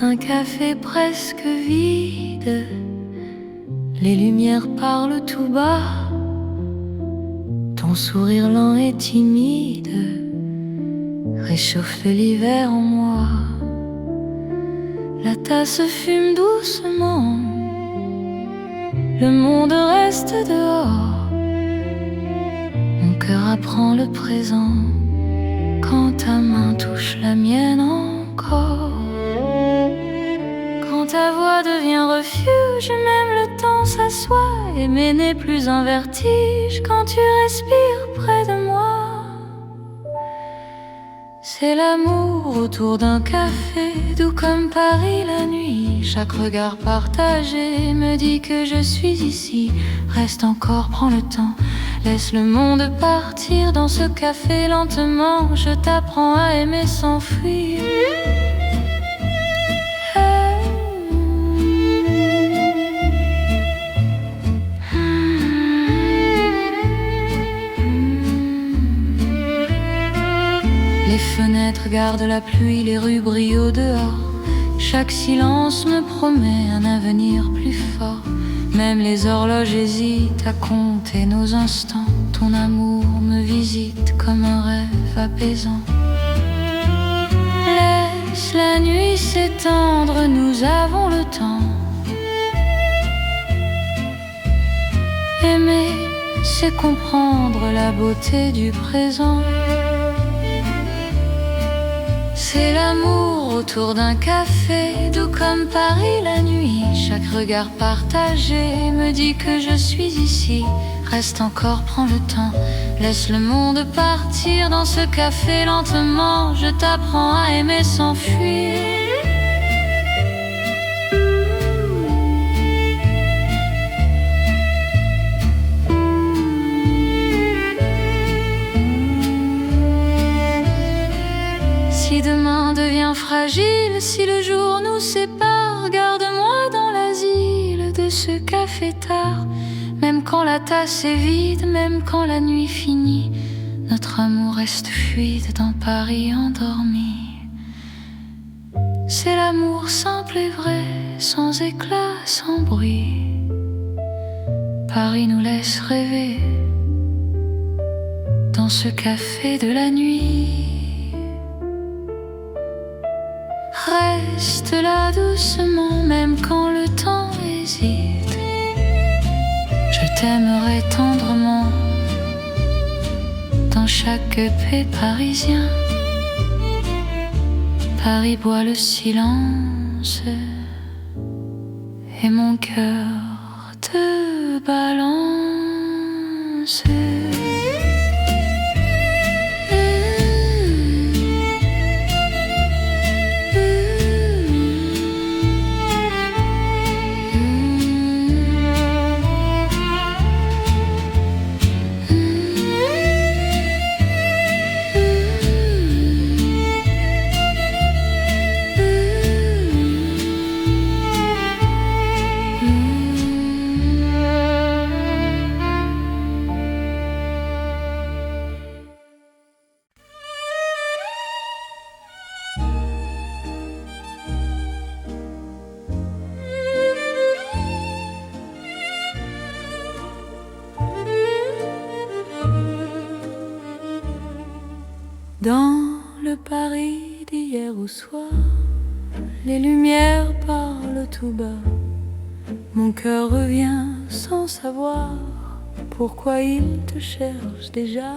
un café presque vide. Les lumières parlent tout bas, ton sourire lent et timide réchauffe l'hiver en moi. La tasse fume doucement, le monde reste dehors. Mon cœur apprend le présent quand ta main touche la mienne encore. Quand ta voix devient refuge, même le temps s'assoit. Aimer n'est plus un vertige quand tu respires près de moi. C'est l'amour autour d'un café, doux comme Paris la nuit. Chaque regard partagé me dit que je suis ici. Reste encore, prends le temps, laisse le monde partir dans ce café lentement. Je t'apprends à aimer sans fuir. Les fenêtres gardent la pluie, les rues brillent au dehors. Chaque silence me promet un avenir plus fort. Même les horloges hésitent à compter nos instants. Ton amour me visite comme un rêve apaisant. Laisse la nuit s'étendre, nous avons le temps. Aimer, c'est comprendre la beauté du présent. C'est l'amour autour d'un café, doux comme Paris la nuit. Chaque regard partagé me dit que je suis ici. Reste encore, prends le temps, laisse le monde partir dans ce café lentement. Je t'apprends à aimer sans fuir. Si demain devient fragile, si le jour nous sépare, garde-moi dans l'asile de ce café tard. Même quand la tasse est vide, même quand la nuit finit, notre amour reste fluide dans Paris endormi. C'est l'amour simple et vrai, sans éclat, sans bruit. Paris nous laisse rêver dans ce café de la nuit. Reste là doucement, même quand le temps hésite. Je t'aimerai tendrement dans chaque paix parisien. Paris boit le silence et mon cœur te balance. Dans le Paris d'hier au soir, les lumières parlent tout bas. Mon cœur revient sans savoir pourquoi il te cherche déjà.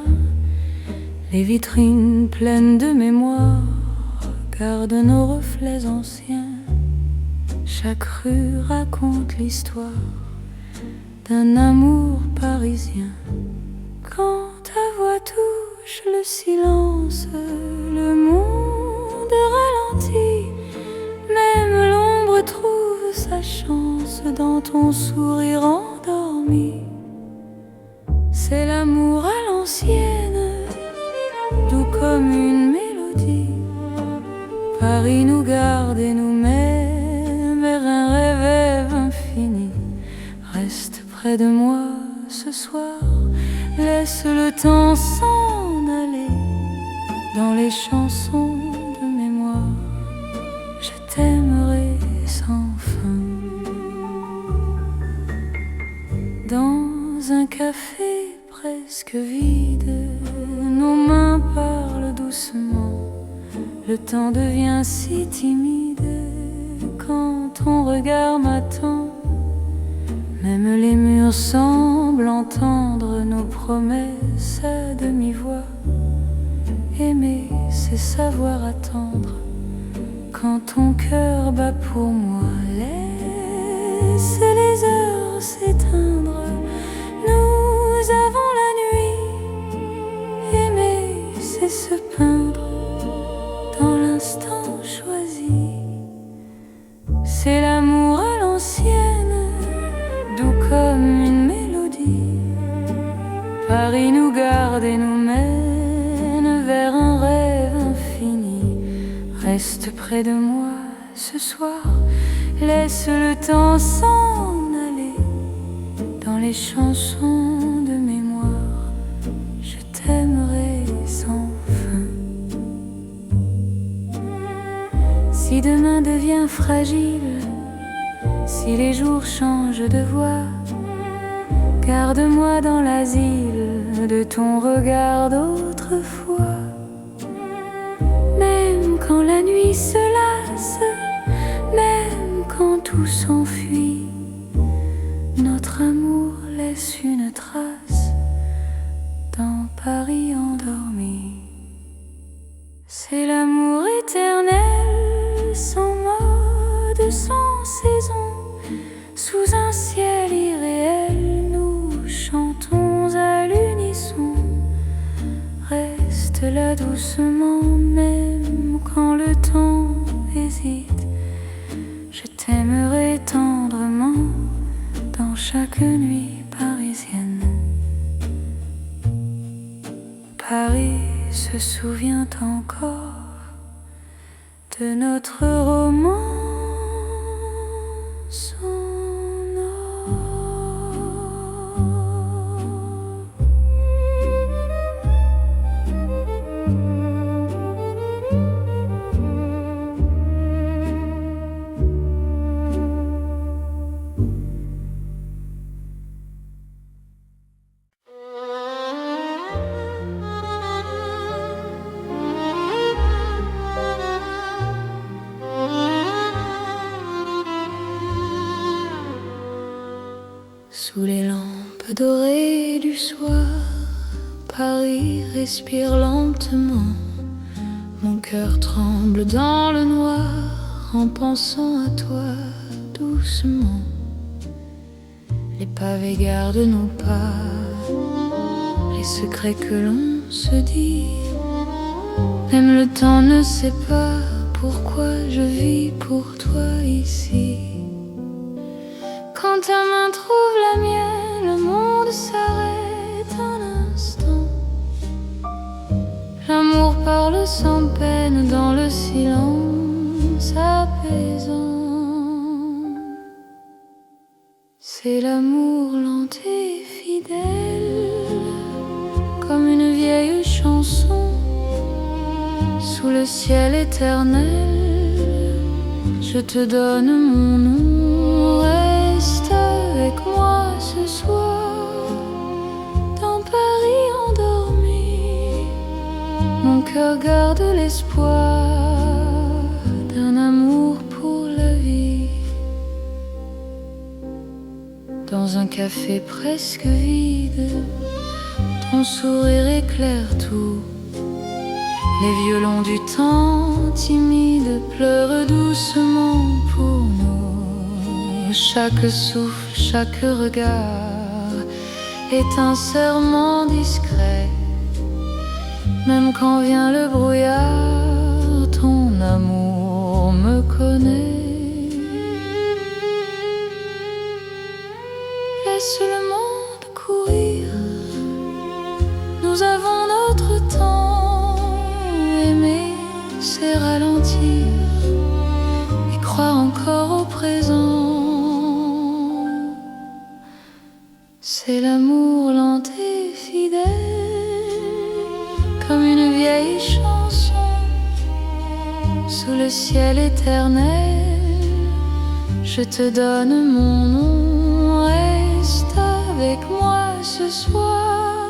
Les vitrines pleines de mémoire gardent nos reflets anciens. Chaque rue raconte l'histoire d'un amour parisien. Quand ta voix touche le silence, le monde ralentit. Même l'ombre trouve sa chance dans ton sourire endormi. C'est l'amour à l'ancienne, doux comme une mélodie. Paris nous garde et nous met vers un rêve infini. Reste près de moi ce soir, laisse le temps s'en aller dans les chansons de mémoire. Je t'aimerai doucement. Le temps devient si timide quand ton regard m'attend. Même les murs semblent entendre nos promesses à demi-voix. Aimer, c'est savoir attendre quand ton cœur bat pour moi. Laisse les heures s'éteindre, nous avons la nuit. Aimer, c'est se peindre dans l'instant choisi. C'est l'amour à l'ancienne, doux comme une mélodie. Paris nous garde et nous mène vers un rêve infini. Reste près de moi ce soir, laisse le temps s'en aller. Dans les chansons de mémoire, je t'aimerai sans fin. Si demain devient fragile, si les jours changent de voix, garde-moi dans l'asile de ton regard d'autrefois. Même quand la nuit se lasse, même quand tout s'enfuit, notre amour laisse une trace dans Paris endormi. C'est l'amour éternel, sans mode, sans saison. Sous un ciel irréel, nous chantons à l'unisson. Reste là doucement, même quand le temps hésite. Je t'aimerai tendrement dans chaque nuit parisienne. Paris se souvient encore de notre romance. Sous les lampes dorées du soir, Paris respire lentement. Mon cœur tremble dans le noir en pensant à toi doucement. Les pavés gardent nos pas, les secrets que l'on se dit. Même le temps ne sait pas pourquoi je vis pour toi ici. Quand ta main trouve la mienne, le monde s'arrête un instant. L'amour parle sans peine dans le silence apaisant. C'est l'amour lent et fidèle, comme une vieille chanson. Sous le ciel éternel, je te donne mon nom. Reste avec moi ce soir, dans Paris endormi. Mon cœur garde l'espoir d'un amour pour la vie. Dans un café presque vide, ton sourire éclaire tout. Les violons du temps timide pleurent doucement pour nous. Chaque souffle, chaque regard est un serment discret. Même quand vient le brouillard, ton amour me connaît. Laisse le monde courir, nous avons notre temps. Aimer, c'est ralentir et croire encore au présent. C'est l'amour lent et fidèle, comme une vieille chanson. Sous le ciel éternel, je te donne mon nom. Reste avec moi ce soir,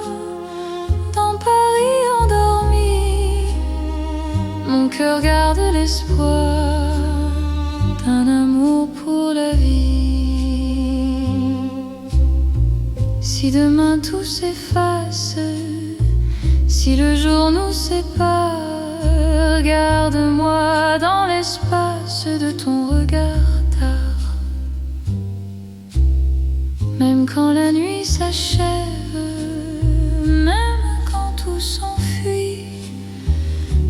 dans Paris endormi. garde l'espoir d'un amour pour la vie. Si demain tout s'efface, si le jour nous sépare, garde-moi dans l'espace de ton regard tard. Même quand la nuit s'achève, même quand tout s'enfuit,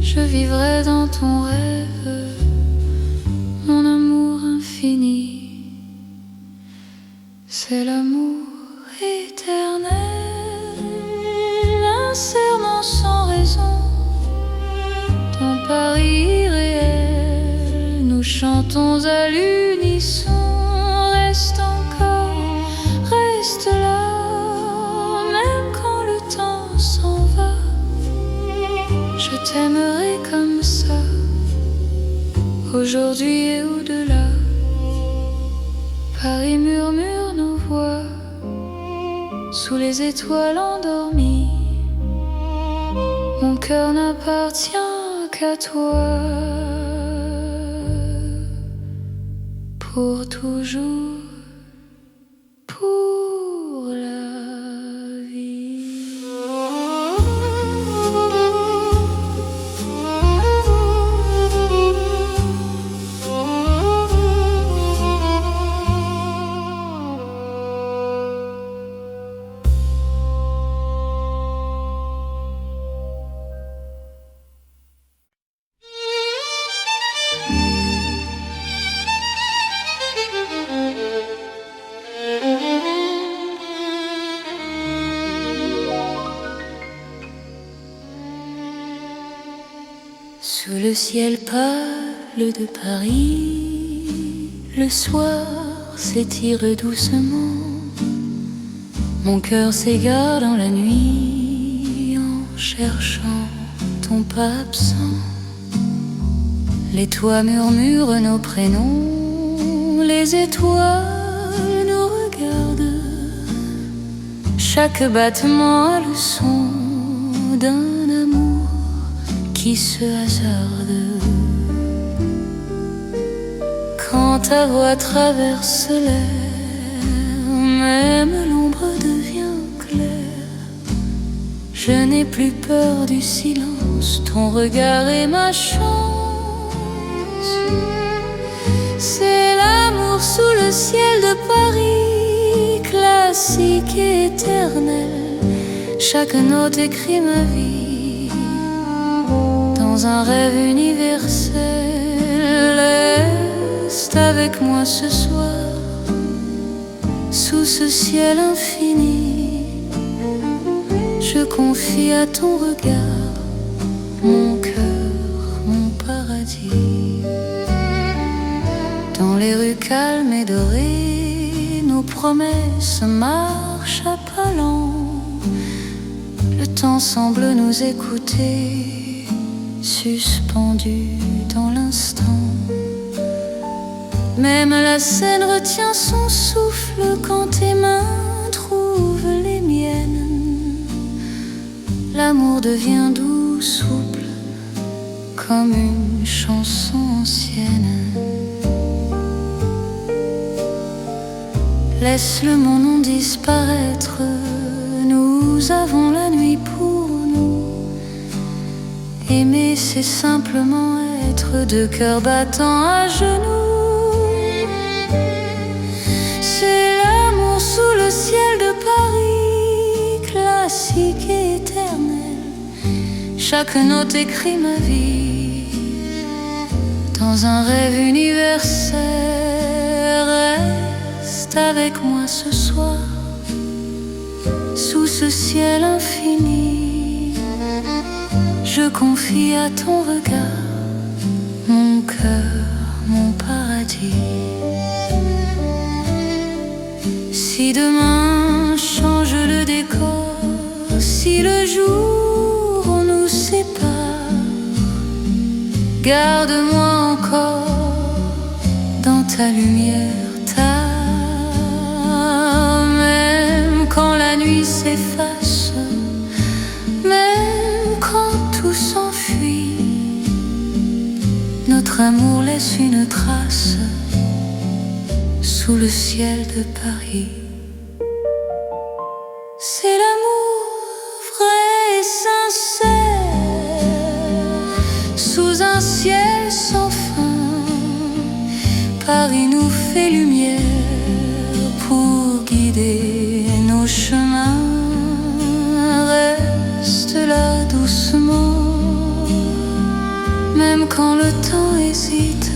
je vivrai dans ton rêve, mon amour infini. C'est l'amour éternel, un serment sans raison, ton pari irréel. Nous chantons à l'unisson. Reste encore, reste là, même quand le temps s'en va. Je t'aimerai comme ça, aujourd'hui et au-delà. Paris murmure nos voix sous les étoiles endormies. Mon cœur n'appartient qu'à toi, pour toujours, pour la vie. Sous le ciel pâle de Paris, le soir s'étire doucement. Mon cœur s'égare dans la nuit en cherchant ton pas absent. Les toits murmurent nos prénoms, les étoiles nous regardent. Chaque battement a le son d'un amour qui se hasarde. Quand ta voix traverse l'air, même l'ombre devient claire. Je n'ai plus peur du silence, ton regard est ma chance. C'est l'amour sous le ciel de Paris, classique et éternel. Chaque note écrit ma vie dans un rêve universel. Reste avec moi ce soir, sous ce ciel infini. Je confie à ton regard mon cœur, mon paradis. Dans les rues calmes et dorées, nos promesses marchent à pas lents. Le temps semble nous écouter, suspendu dans l'instant. Même la scène retient son souffle quand tes mains trouvent les miennes. L'amour devient doux, souple, comme une chanson ancienne. Laisse le mon nom disparaître, nous avons la nuit pour nous. Aimer, c'est simplement être deux cœurs battant à genoux. C'est l'amour sous le ciel de Paris, classique et éternel. Chaque note écrit ma vie dans un rêve universel. Reste avec moi ce soir, sous ce ciel infini. Je confie à ton regard mon cœur, mon paradis. Si demain change le décor, si le jour nous sépare, garde-moi encore dans ta lumière tard. Même quand la nuit s'efface, même quand tout s'enfuit, Notre amour laisse une trace sous le ciel de Paris. C'est l'amour vrai et sincère sous un ciel sans fin. Paris nous fait lumière pour guider nos chemins. Reste là doucement, même quand le temps hésite.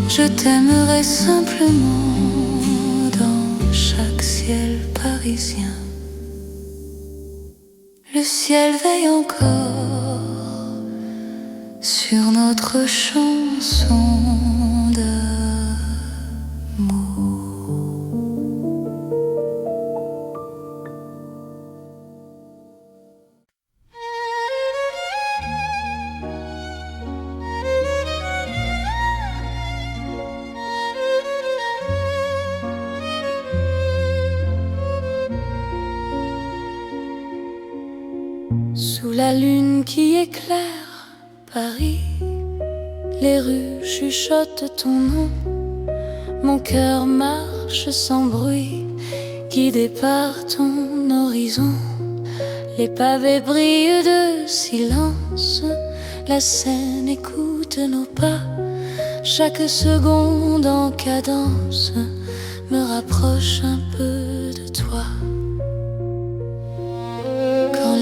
Je t'aimerai simplement dans chaque ciel parisien. Le ciel veille encore sur notre chanson d'amour. Sous la lune qui éclaire Paris, les rues chuchotent ton nom. Mon cœur marche sans bruit, guidé par ton horizon. Les pavés brillent de silence, la Seine écoute nos pas. Chaque seconde en cadence me rapproche un peu de toi.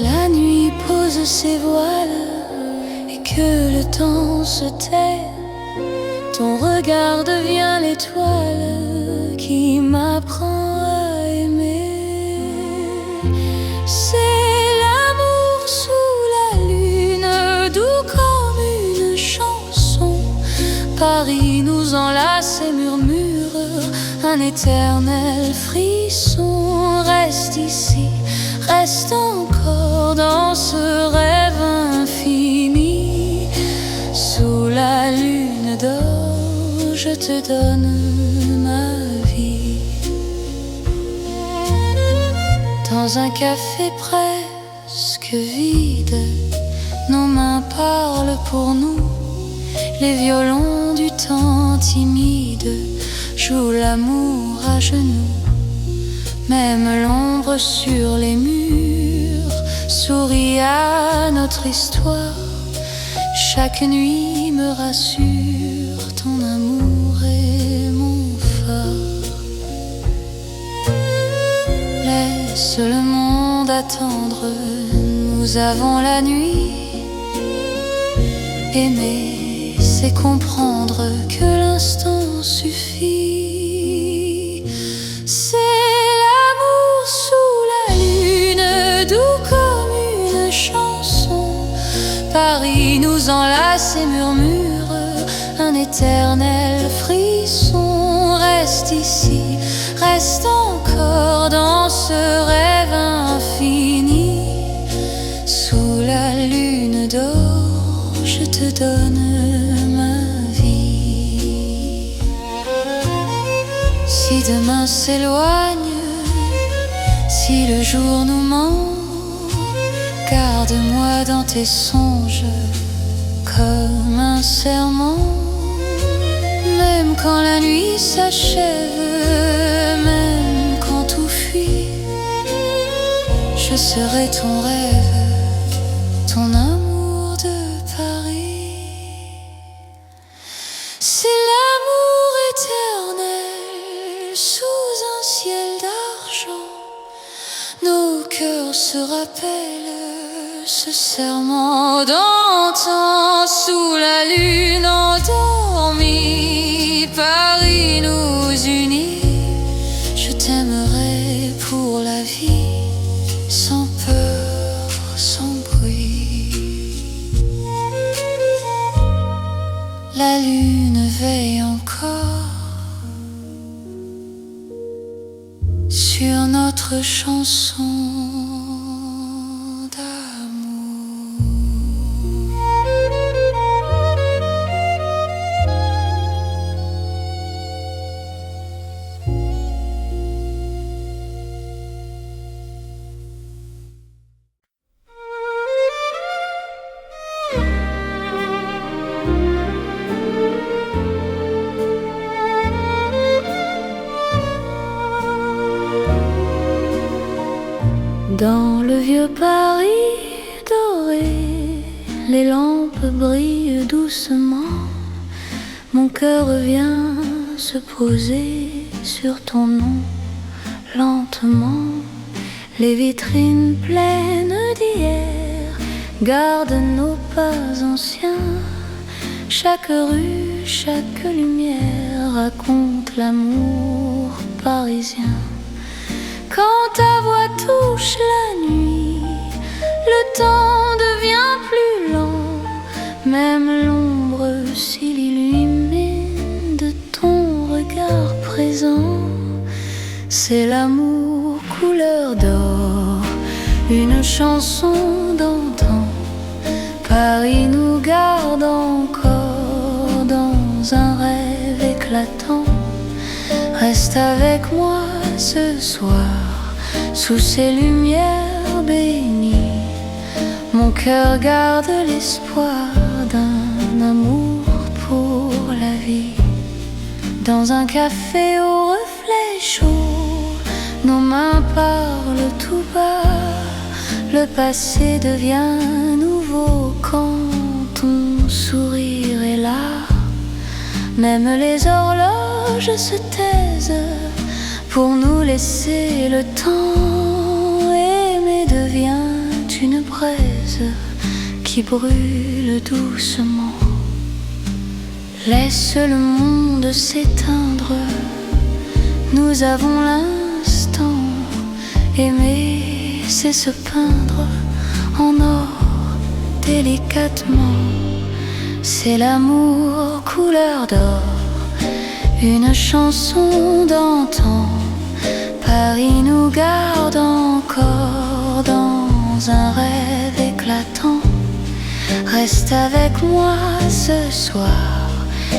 La nuit pose ses voiles et que le temps se tait, ton regard devient l'étoile qui m'apprend à aimer. C'est l'amour sous la lune, doux comme une chanson. Paris nous enlace et murmure un éternel frisson. Reste ici, reste encore dans ce rêve infini. Sous la lune d'or, je te donne ma vie. Dans un café presque vide, nos mains parlent pour nous. Les violons du temps timide jouent l'amour à genoux. Même l'ombre sur les murs sourit à notre histoire. Chaque nuit me rassure, ton amour est mon phare. Laisse le monde attendre, nous avons la nuit. Aimer, c'est comprendre que l'instant suffit. C'est sous la lune, doux comme une chanson. Paris nous enlace et murmure un éternel frisson. Reste ici, reste encore dans ce rêve infini. Sous la lune d'or, je te donne ma vie. Si demain s'éloigne, si le jour nous ment, garde-moi dans tes songes comme un serment. Même quand la nuit s'achève, même quand tout fuit, je serai ton rêve, ton amour de Paris. C'est l'amour éternel sous un ciel d'argent. Nos cœurs se rappellent ce serment d'antan. Sous la lune endormie, Paris nous unit. Je t'aimerai pour la vie, sans peur, sans bruit. La lune veille encore sur notre chanson d'amour. les lampes brillent doucement. Mon cœur vient se poser sur ton nom. Lentement, les vitrines pleines d'hier gardent nos pas anciens. Chaque rue, chaque lumière raconte l'amour parisien. Quand ta voix touche la nuit, le temps devient plus lent. Même l'ombre s'illumine de ton regard présent. C'est l'amour couleur d'or, une chanson d'antan. Paris nous garde encore dans un rêve éclatant. Reste avec moi ce soir, sous ces lumières bénies. Mon cœur garde l'espoir d'un amour pour la vie. Dans un café au reflet chaud, nos mains parlent tout bas. Le passé devient nouveau quand ton sourire est là. Même les horloges se taisent pour nous laisser le temps. Aimer devient une braise qui brûle doucement. Laisse le monde s'éteindre, nous avons l'instant. Aimer, c'est se peindre en or délicatement. C'est l'amour couleur d'or, une chanson d'antan. Paris nous garde encore dans un rêve éclatant. Reste avec moi ce soir,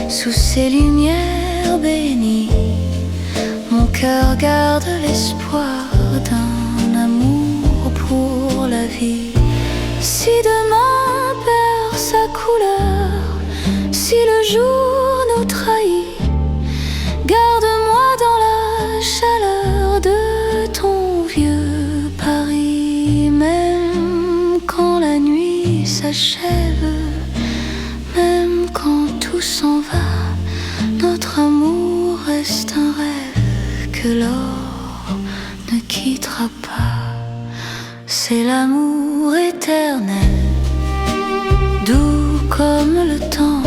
sous ces lumières bénies. Mon cœur garde l'espoir d'un amour pour la vie. Si demain perd sa couleur, si le jour nous trahit, garde-moi dans la chaleur de ton vieux Paris. Même quand la nuit s'achève, même quand tout s'en va, notre amour reste un rêve que l'or ne quittera pas. C'est l'amour éternel, doux comme le temps,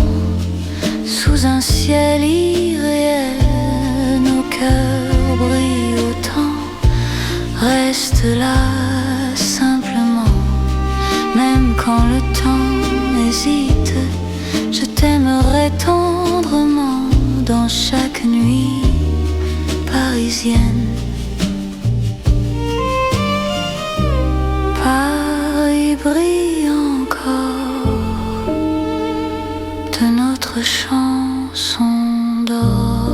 sous un ciel irréel. Nos cœurs brillent autant. Reste là simplement, même quand le temps hésite. Je t'aimerai tendrement dans chaque nuit parisienne. Paris brille encore de notre chanson d'or.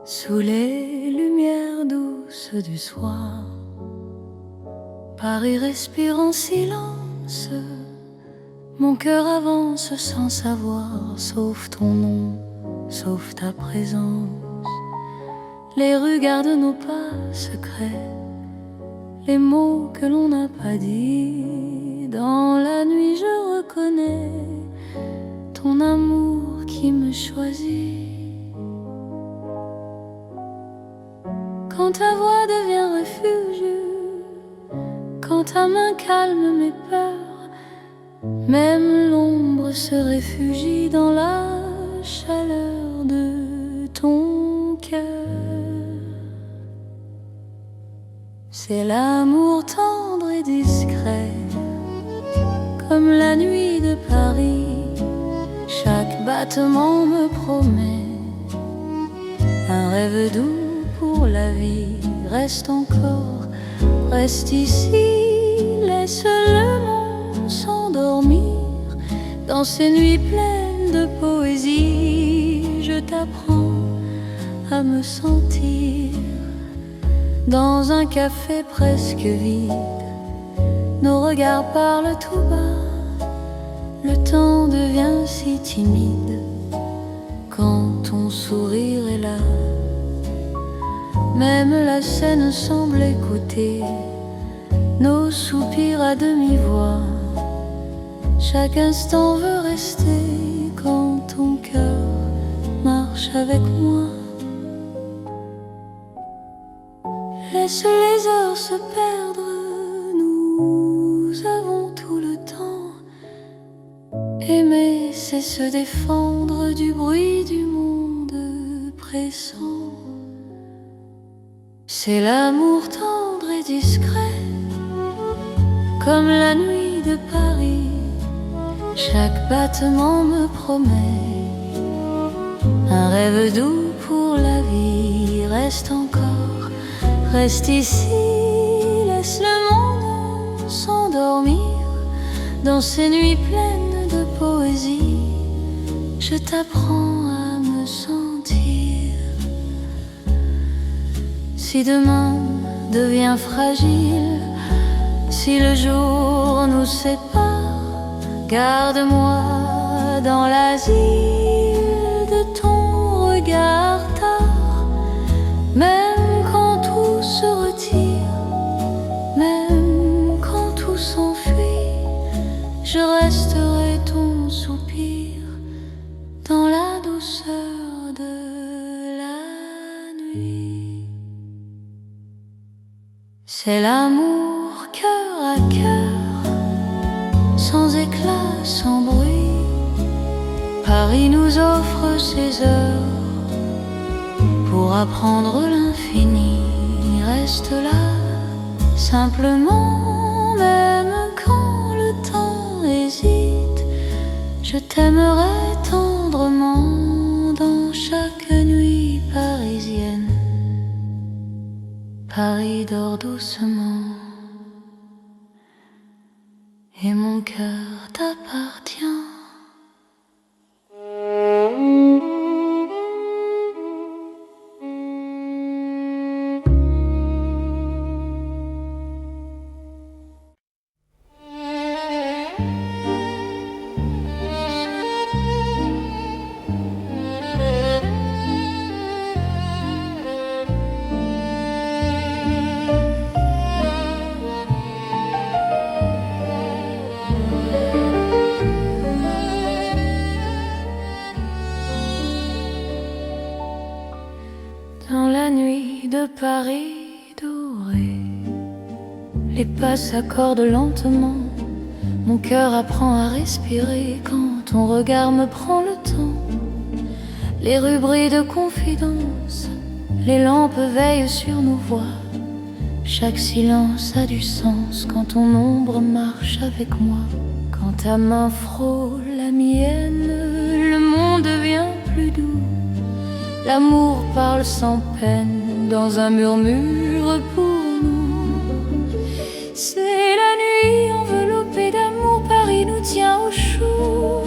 Sous les lumières douces du soir, Paris respire en silence. Mon cœur avance sans savoir, sauf ton nom, sauf ta présence. Les rues gardent nos pas secrets, les mots que l'on n'a pas dit. Dans la nuit je reconnais ton amour qui me choisit. Quand ta voix devient refuge, quand ta main calme mes peurs, même l'ombre se réfugie dans la chaleur de ton cœur. C'est l'amour tendre et discret, comme la nuit de Paris. Chaque battement me promet un rêve doux pour la vie. Reste encore, reste ici, laisse le monde s'endormir. Dans ces nuits pleines de poésie, je t'apprends à me sentir. Dans un café presque vide, nos regards parlent tout bas. Le temps devient si timide quand ton sourire est là. Même la scène semble écouter nos soupirs à demi-voix. Chaque instant veut rester quand ton cœur marche avec moi. Laisse les heures se perdre, nous avons tout le temps. Aimer, c'est se défendre du bruit du monde pressant. C'est l'amour tendre et discret, comme la nuit de Paris. Chaque battement me promet un rêve doux pour la vie. Reste encore, reste ici, laisse le monde s'endormir. Dans ces nuits pleines de poésie, je t'apprends à me sentir. Si demain devient fragile, si le jour nous sépare, garde-moi dans l'asile de ton regard tard. Même quand tout se retire, même quand tout s'enfuit, je resterai ton soupir dans la douceur de la nuit. C'est l'amour cœur à cœur, sans éclat, sans bruit. Paris nous offre ses heures pour apprendre l'infini. Reste là, simplement, même quand le temps hésite. Je t'aimerai tendrement dans chaque nuit parisienne. Paris dort doucement et mon cœur t'appartient. Dans la nuit de Paris doré, les pas s'accordent lentement. Mon cœur apprend à respirer quand ton regard me prend le temps. Les rues brillent de confidence, les lampes veillent sur nos voix. Chaque silence a du sens quand ton ombre marche avec moi. Quand ta main frôle la mienne, le monde devient plus doux. L'amour parle sans peine dans un murmure pour nous. C'est la nuit enveloppée d'amour, Paris nous tient au chaud.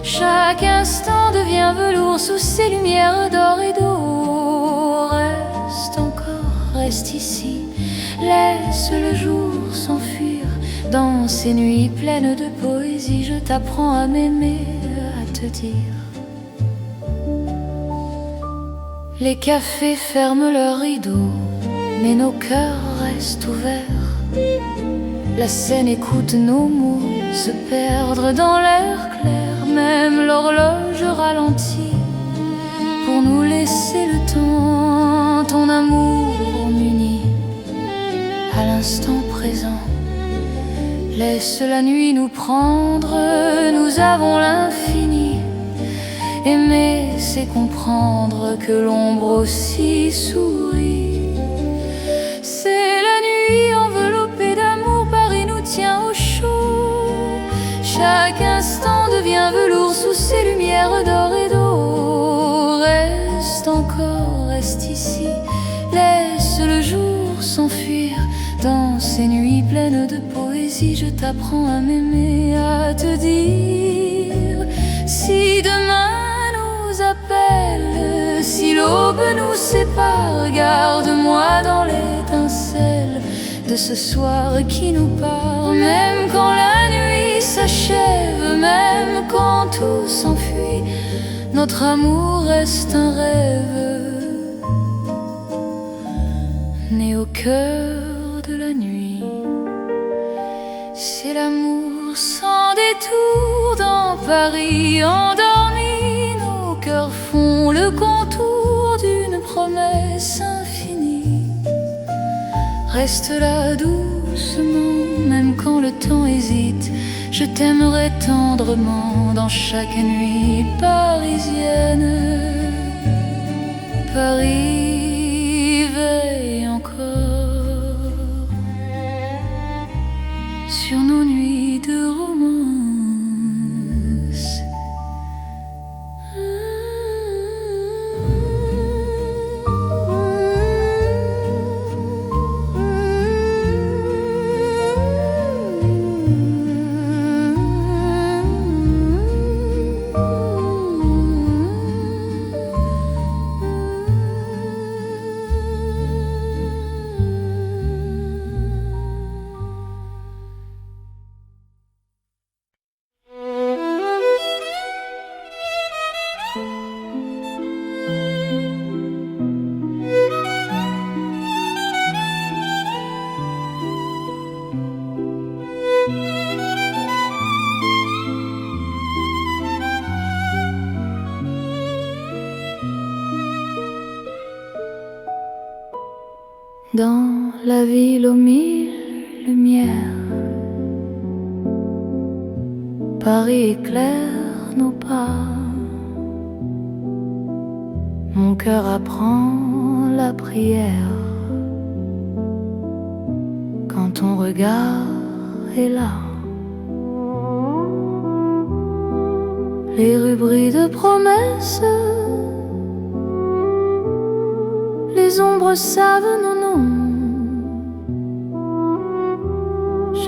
Chaque instant devient velours sous ces lumières d'or et d'eau. Reste encore, reste ici, laisse le jour s'enfuir. Dans ces nuits pleines de poésie, je t'apprends à m'aimer, à te dire. Les cafés ferment leurs rideaux, mais nos cœurs restent ouverts. La scène écoute nos mots se perdre dans l'air clair. Même l'horloge ralentit pour nous laisser le temps. Ton amour m'unit à l'instant présent. Laisse la nuit nous prendre, nous avons l'infini. Aimer, c'est comprendre que l'ombre aussi sourit. C'est la nuit enveloppée d'amour, Paris nous tient au chaud. Chaque instant devient velours sous ces lumières d'or et d'eau. Reste encore, reste ici, laisse le jour s'enfuir. Dans ces nuits pleines de poésie, je t'apprends à m'aimer, à te dire. l'aube nous sépare. Garde-moi dans l'étincelle de ce soir qui nous part. Même quand la nuit s'achève, même quand tout s'enfuit, notre amour reste un rêve né au cœur de la nuit. C'est l'amour sans détour dans Paris endormi. Nos cœurs font le contour d'une promesse infinie. Reste là doucement, même quand le temps hésite. Je t'aimerai tendrement dans chaque nuit parisienne. Paris veille encore sur nos nuits de romance. Dans la ville aux mille lumières, Paris éclaire nos pas. Mon cœur apprend la prière quand ton regard est là. Les rues brillent de promesses, les ombres savent nos noms.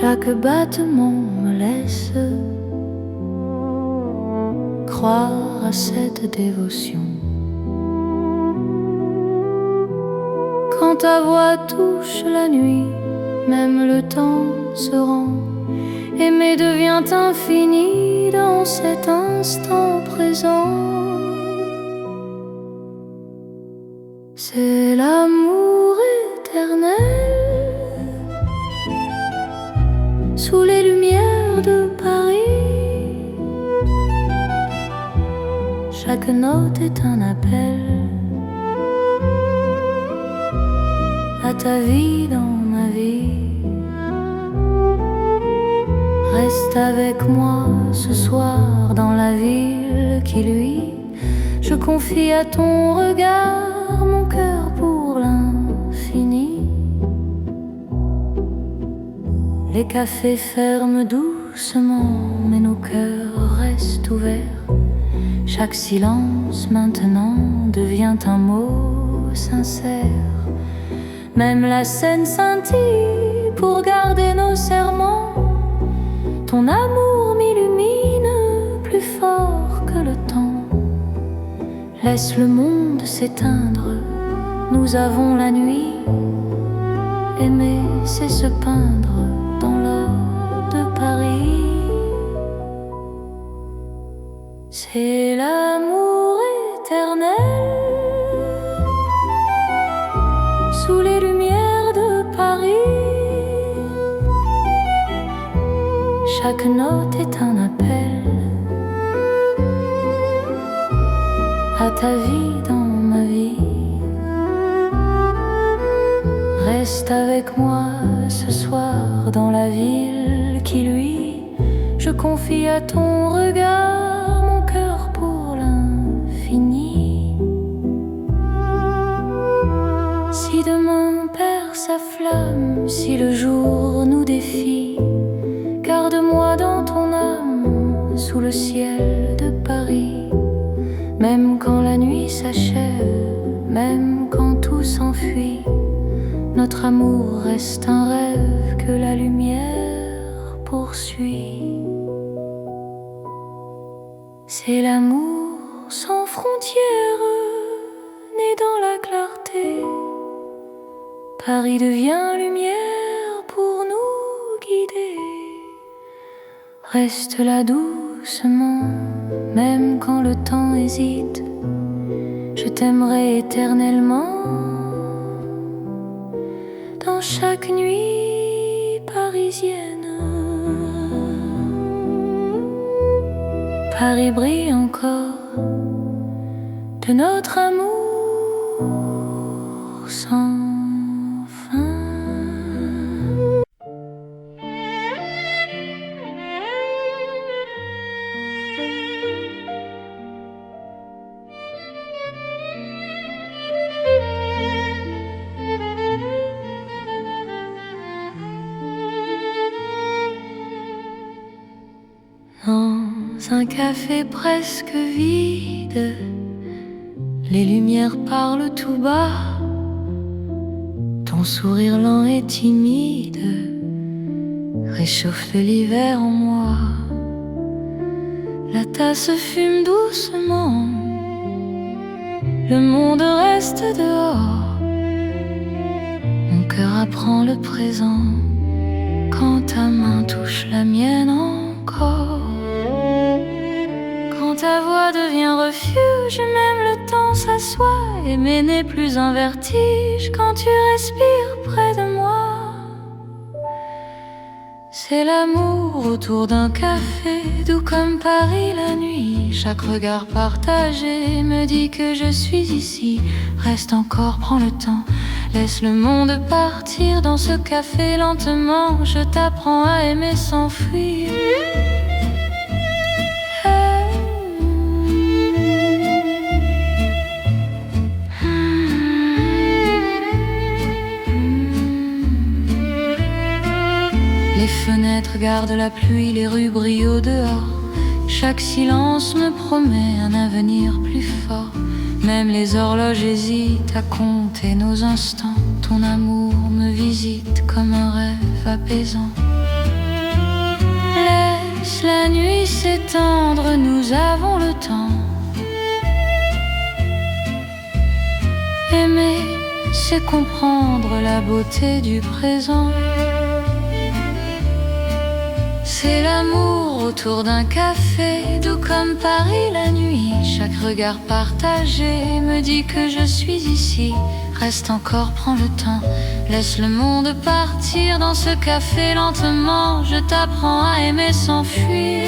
Chaque battement me laisse croire à cette dévotion. Quand ta voix touche la nuit, même le temps se rend. Aimer devient infini dans cet instant présent. C'est l'amour éternel sous les lumières de Paris. Chaque note est un appel à ta vie dans ma vie. Reste avec moi ce soir dans la ville qui luit. Je confie à ton regard mon cœur pour l'infini. Les cafés ferment doucement, mais nos cœurs restent ouverts. Chaque silence maintenant devient un mot sincère. Même la scène scintille pour garder nos serments. Ton amour m'illumine plus fort que le temps. Laisse le monde s'éteindre, nous avons la nuit. Aimer, c'est se peindre dans l'or de Paris. C'est l'amour éternel sous les lumières de Paris. Chaque note est un appel à ta vie dans ma vie. Reste avec moi ce soir dans la ville qui luit. Je confie à ton regard mon cœur pour l'infini. Si demain perd sa flamme, si le jour nous défie, garde-moi dans ton âme sous le ciel de Paris. Même quand la nuit s'achève, même quand tout s'enfuit, notre amour reste un rêve que la lumière poursuit. C'est l'amour sans frontières, né dans la clarté. Paris devient lumière pour nous guider. Reste là doucement, même quand le temps hésite. Je t'aimerai éternellement. Dans chaque nuit parisienne, Paris brille encore de notre amour sans fin. Dans un café presque vide, les lumières parlent tout bas. Ton sourire lent et timide réchauffe l'hiver en moi. La tasse fume doucement, le monde reste dehors. Mon cœur apprend le présent quand ta main touche la mienne encore. Quand ta voix devient refuge, même le temps s'assoit. Aimer n'est plus un vertige quand tu respires près de moi. C'est l'amour autour d'un café, doux comme Paris la nuit. Chaque regard partagé me dit que je suis ici. Reste encore, prends le temps, laisse le monde partir. Dans ce café lentement, je t'apprends à aimer sans fuir. Les fenêtres gardent la pluie, les rues brillent au dehors. Chaque silence me promet un avenir plus fort. Même les horloges hésitent à compter nos instants. Ton amour me visite comme un rêve apaisant. Laisse la nuit s'étendre, nous avons le temps. Aimer, c'est comprendre la beauté du présent. C'est l'amour autour d'un café, doux comme Paris la nuit. Chaque regard partagé me dit que je suis ici. Reste encore, prends le temps, laisse le monde partir. Dans ce café lentement, je t'apprends à aimer sans fuir.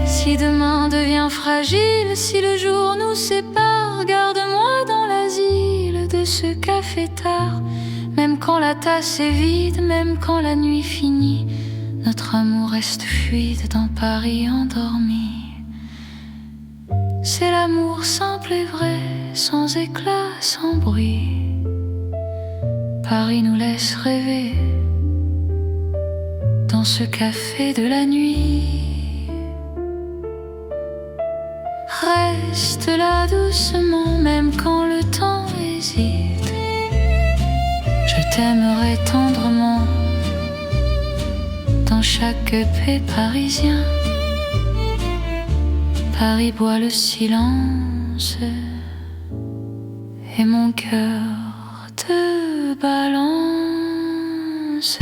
Si demain devient fragile, si le jour nous sépare, garde-moi dans l'asile de ce café tard. Même quand la tasse est vide, même quand la nuit finit, notre amour reste fluide dans Paris endormi. C'est l'amour simple et vrai, sans éclat, sans bruit. Paris nous laisse rêver dans ce café de la nuit. Reste là doucement, même quand le temps hésite. Je t'aimerai tendrement dans chaque paix parisien. Paris boit le silence et mon cœur te balance.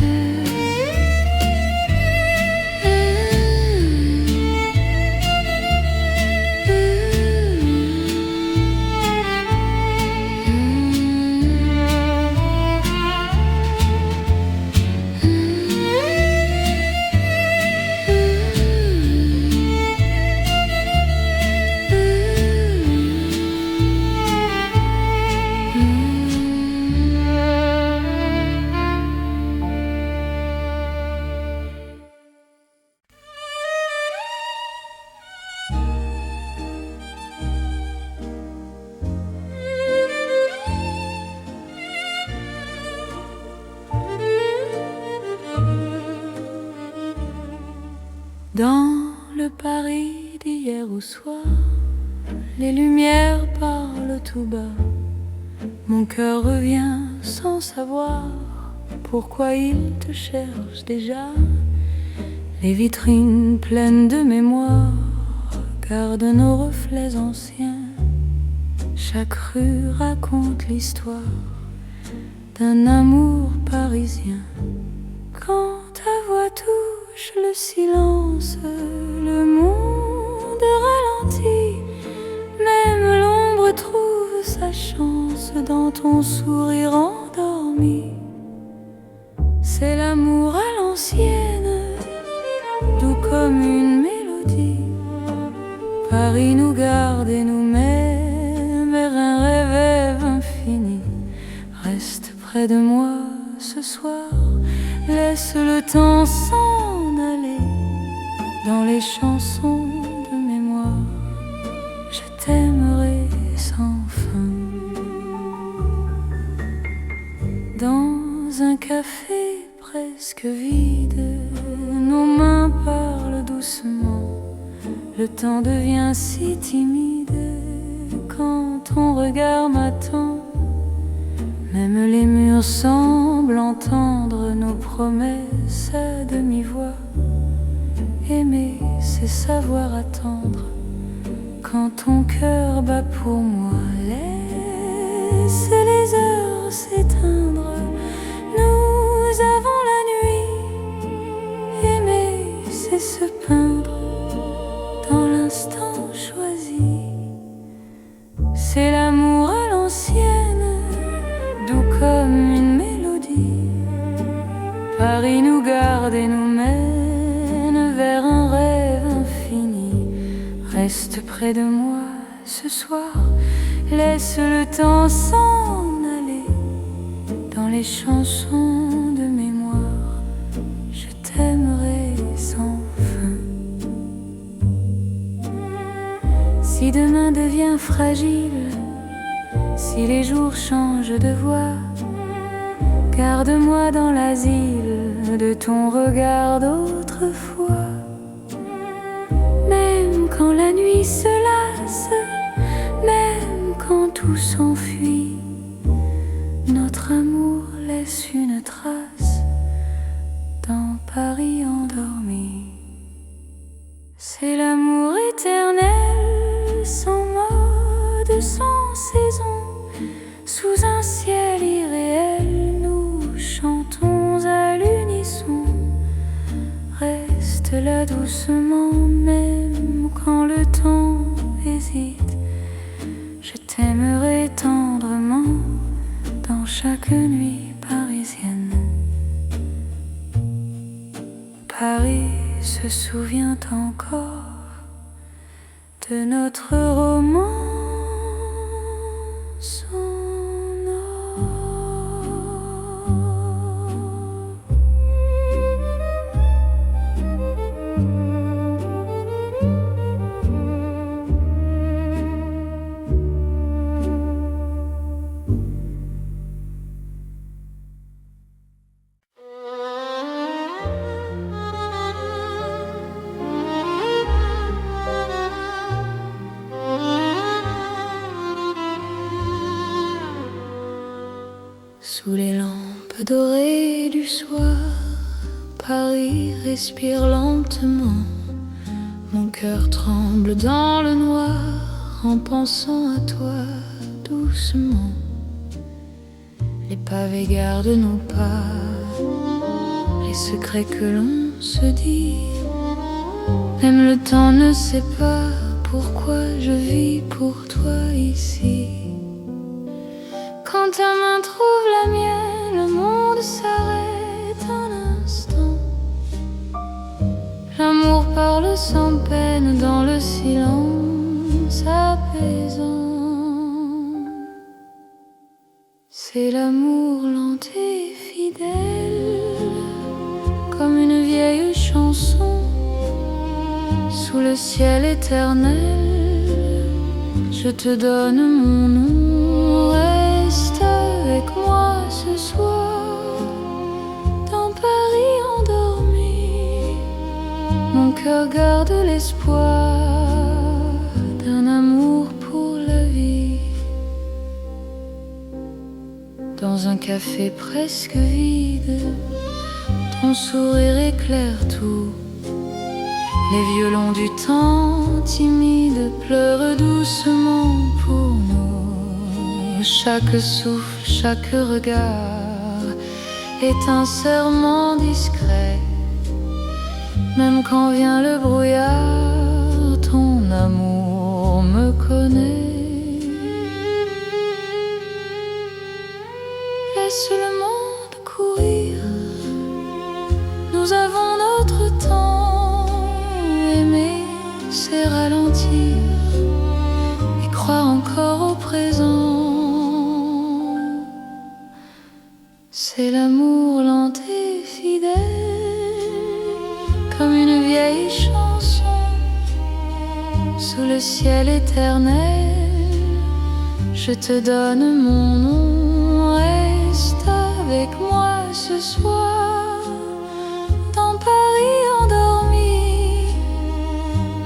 Dans le Paris d'hier au soir, les lumières parlent tout bas. Mon cœur revient sans savoir pourquoi il te cherche déjà. Les vitrines pleines de mémoire gardent nos reflets anciens. Chaque rue raconte l'histoire d'un amour parisien. Quand ta voix touche le silence, le monde ralentit. Même l'ombre trouve sa chance dans ton sourire endormi. C'est l'amour à l'ancienne, doux comme une mélodie. Paris nous garde et nous met vers un rêve infini. Reste près de moi ce soir, laisse le temps s'en aller dans les chansons de mémoire. Je t'aimerai sans fin. Dans un café presque vide, nos mains parlent doucement. Le temps devient si timide quand ton regard m'attend. Même les murs semblent entendre nos promesses à demi-voix. Aimer, c'est savoir attendre quand ton cœur bat pour moi. Laisse les heures s'éteindre, nous avons la nuit. Aimer, c'est se peindre dans l'instant choisi. C'est l'amour à l'ancienne, doux comme une mélodie. Paris nous garde et nous mène vers un rêve infini. Reste près de moi ce soir, laisse le temps s'en aller dans les chansons de mémoire. Je t'aimerai sans fin. Si demain devient fragile, si les jours changent de voix, garde-moi dans l'asile de ton regard d'autrefois. Même quand la nuit se lasse, même quand tout s'enfuit, notre amour laisse une trace dans Paris endormi. C'est l'amour éternel, sans mode, sans saison. Sous un ciel irréel, nous chantons à l'unisson. Reste là doucement, même quand le temps hésite. Je t'aimerai tendrement dans chaque nuit parisienne. Paris se souvient encore de notre romance. Sous les lampes dorées du soir, Paris respire lentement. Mon cœur tremble dans le noir en pensant à toi doucement. Les pavés gardent nos pas, les secrets que l'on se dit. Même le temps ne sait pas pourquoi je vis pour toi ici. Quand ta main trouve la mienne, le monde s'arrête un instant. L'amour parle sans peine dans le silence apaisant. C'est l'amour lent et fidèle, comme une vieille chanson. Sous le ciel éternel, je te donne mon nom. Reste avec moi ce soir, dans Paris endormi. Mon cœur garde l'espoir d'un amour pour la vie. dans un café presque vide. Ton sourire éclaire tout. Les violons du temps timide pleurent doucement pour nous. Chaque souffle, chaque regard est un serment discret. Même quand vient le brouillard, ton amour me connaît. Laisse le monde courir, nous avons notre temps. Aimer, c'est ralentir et croire encore au présent. C'est l'amour lent et fidèle, comme une vieille chanson sous le ciel éternel. Je te donne mon nom, reste avec moi ce soir dans Paris endormi.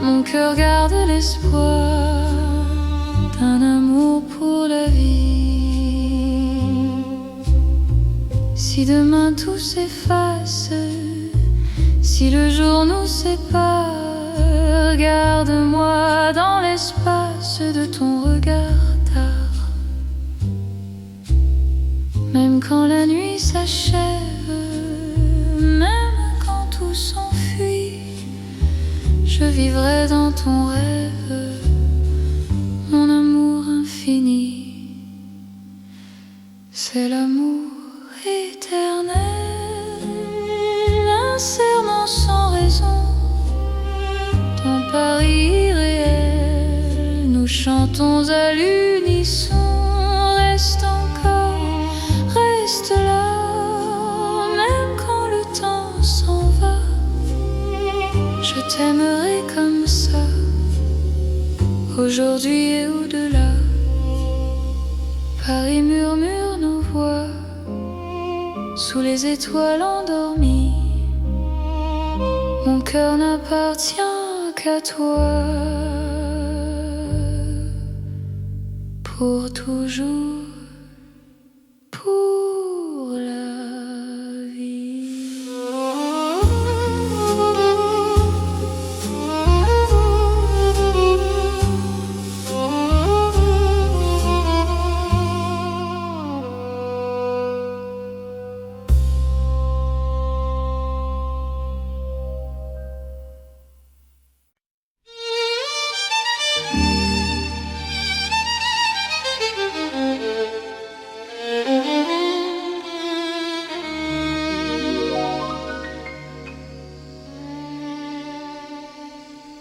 Mon cœur garde l'espoir d'un amour pour la vie. Si demain tout s'efface, si le jour nous sépare, garde-moi dans l'espace de ton regard tard. Même quand la nuit s'achève, même quand tout s'enfuit, je vivrai dans ton rêve, mon amour infini. C'est l'amour éternel, un serment sans raison, ton Paris irréel. Nous chantons à l'unisson. Reste encore, reste là, même quand le temps s'en va. Je t'aimerai comme ça, aujourd'hui et au-delà. Paris murmure nos voix sous les étoiles endormies. Mon cœur n'appartient qu'à toi, pour toujours, pour la vie.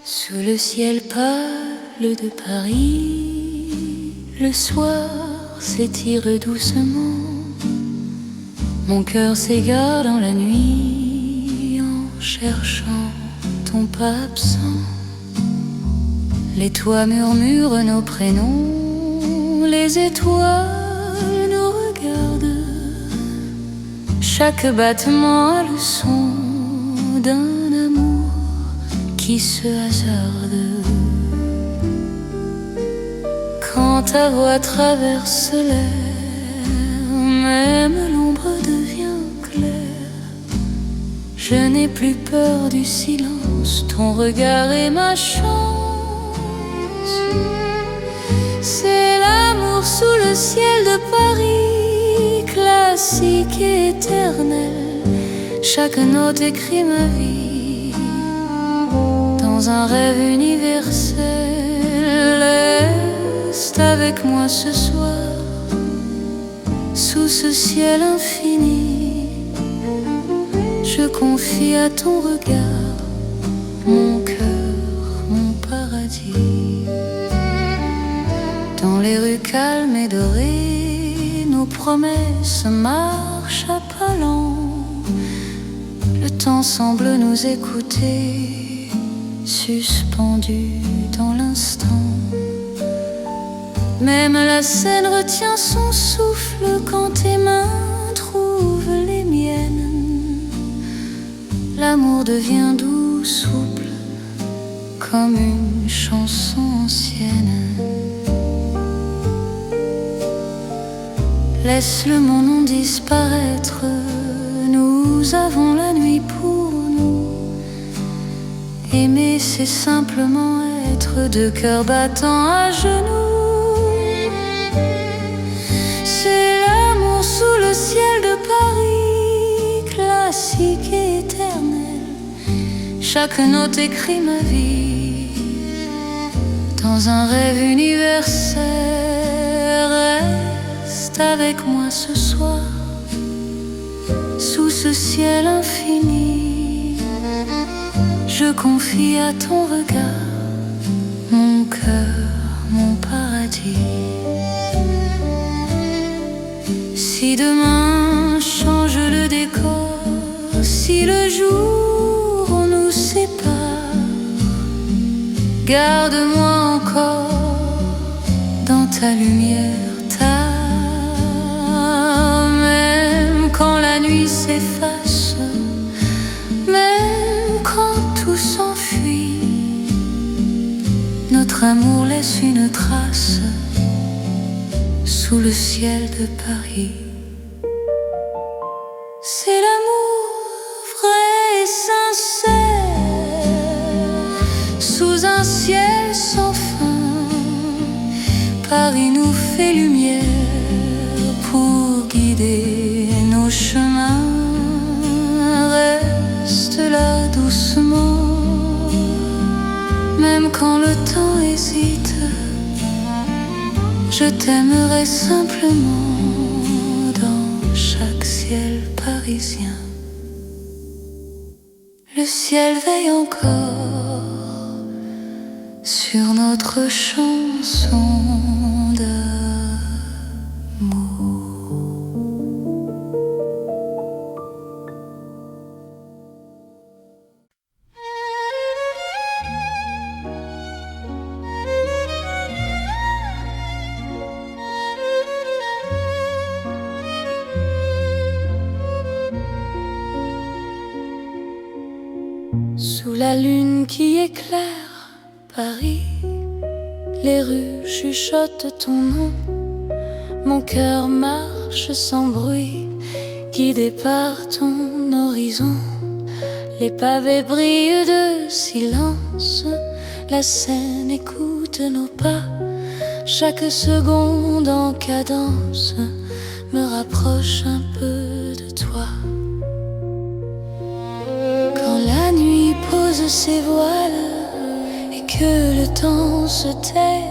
Sous le ciel pâle de Paris, le soir s'étire doucement. Mon cœur s'égare dans la nuit en cherchant ton pas absent. Les toits murmurent nos prénoms, les étoiles nous regardent. Chaque battement a le son d'un amour qui se hasarde. Quand ta voix traverse l'air, même l'ombre devient claire. Je n'ai plus peur du silence, ton regard est ma chance. C'est l'amour sous le ciel de Paris, classique et éternel. Chaque note écrit ma vie dans un rêve universel. Reste avec moi ce soir, sous ce ciel infini. Je confie à ton regard mon cœur, mon paradis. Dans les rues calmes et dorées, nos promesses marchent à pas lents. Le temps semble nous écouter, suspendu dans l'instant. Même la scène retient son souffle quand tes mains trouvent les miennes. L'amour devient doux, souple, comme une chanson ancienne. Laisse le monde disparaître, nous avons la nuit pour nous. Aimer, c'est simplement être deux cœurs battant à genoux. C'est l'amour sous le ciel de Paris, classique et éternel. Chaque note écrit ma vie dans un rêve universel. Reste avec moi ce soir, sous ce ciel infini. Je confie à ton regard mon cœur, mon paradis. Si demain change le décor, si le jour nous sépare, garde-moi encore dans ta lumière, même quand la nuit s'efface, même quand tout s'enfuit, notre amour laisse une trace sous le ciel de Paris. C'est l'amour vrai et sincère, sous un ciel sans fin. Paris nous fait lumière pour guider nos chemins. Reste là doucement, même quand le temps hésite. Je t'aimerai simplement dans chaque ciel parisien. Le ciel veille encore sur notre chanson d'amour. Sous la lune qui éclaire Paris, les rues chuchotent ton nom. Mon cœur marche sans bruit, guidé par ton horizon. Les pavés brillent de silence, la Seine écoute nos pas. Chaque seconde en cadence me rapproche un peu de toi. Quand la nuit pose ses voiles et que le temps se tait,